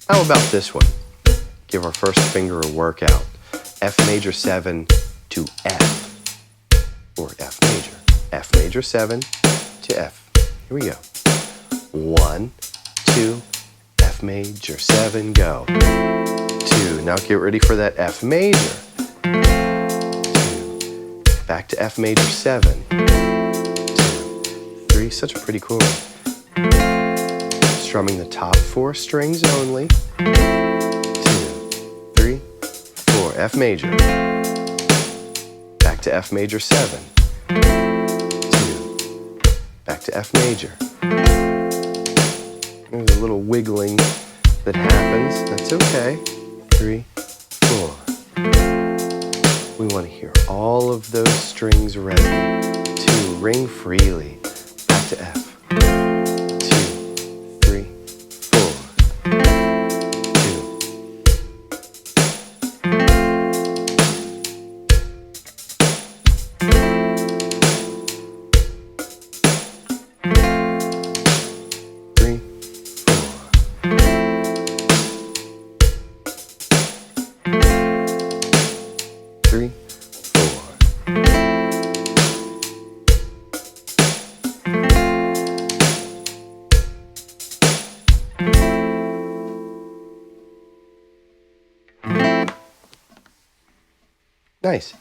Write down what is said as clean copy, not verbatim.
How about this one? Give our first finger a workout. F major 7 to F, or F major. F major 7 to F. Here we go. 1, 2, F major 7, go. 2, now get ready for that F major. 2, back to F major 7. 2, 3, such a pretty chord. Strumming the top 4 strings only. 2, 3, 4, F major. Back to F major 7. 2, back to F major. There's a little wiggling that happens. That's okay. 3, 4. We want to hear all of those strings resonate. 2, ring freely. Back to F. 2, 3, 4. 2. 3, 3, 4. Nice.